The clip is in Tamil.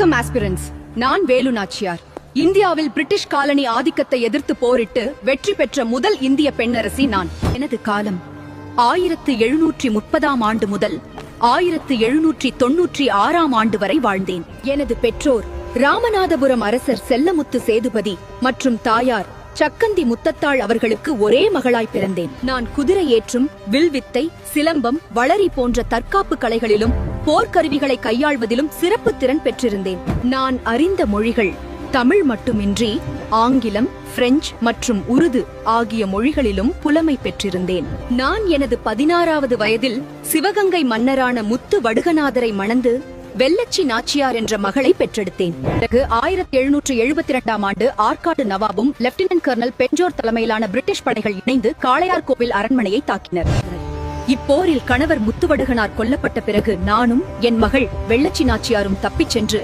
வணக்கம் ஆஸ்பிரன்ஸ். நான் வேலு நாச்சியார். இந்தியாவில் பிரிட்டிஷ் காலனி ஆதிக்கத்தை எதிர்த்து போரிட்டு வெற்றி பெற்ற முதல் இந்திய பெண்ணரசி நான். எனது காலம் 1730 ஆண்டு முதல் 1796 ஆண்டு வரை வாழ்ந்தேன். எனது பெற்றோர் ராமநாதபுரம் அரசர் செல்லமுத்து சேதுபதி மற்றும் தாயார் சக்கந்தி முத்தத்தாள் அவர்களுக்கு ஒரே மகளாய் பிறந்தேன். நான் குதிரை ஏற்றும், வில்வித்தை, சிலம்பம், வளரி போன்ற தற்காப்பு கலைகளிலும் போர்க்கருவிகளை கையாள்வதிலும் சிறப்பு திறன் பெற்றிருந்தேன். நான் அறிந்த மொழிகள் தமிழ் மட்டுமின்றி ஆங்கிலம், பிரெஞ்சு மற்றும் உருது ஆகிய மொழிகளிலும் புலமை பெற்றிருந்தேன். நான் எனது 16வது வயதில் சிவகங்கை மன்னரான முத்து வடுகநாதரை மணந்து வெள்ளச்சி நாச்சியார் என்ற மகளை பெற்றெடுத்தேன். பிறகு 1772 ஆண்டு ஆற்காடு நவாபும் லெப்டினன்ட் கர்னல் பெஞ்சோர் தலைமையிலான பிரிட்டிஷ் படைகள் இணைந்து காளையார் கோவில் அரண்மனையை தாக்கினர். இப்போரில் கணவர் முத்துவடுகனார் கொல்லப்பட்ட பிறகு நானும் என் மகள் வெள்ளச்சி நாச்சியாரும் தப்பிச் சென்று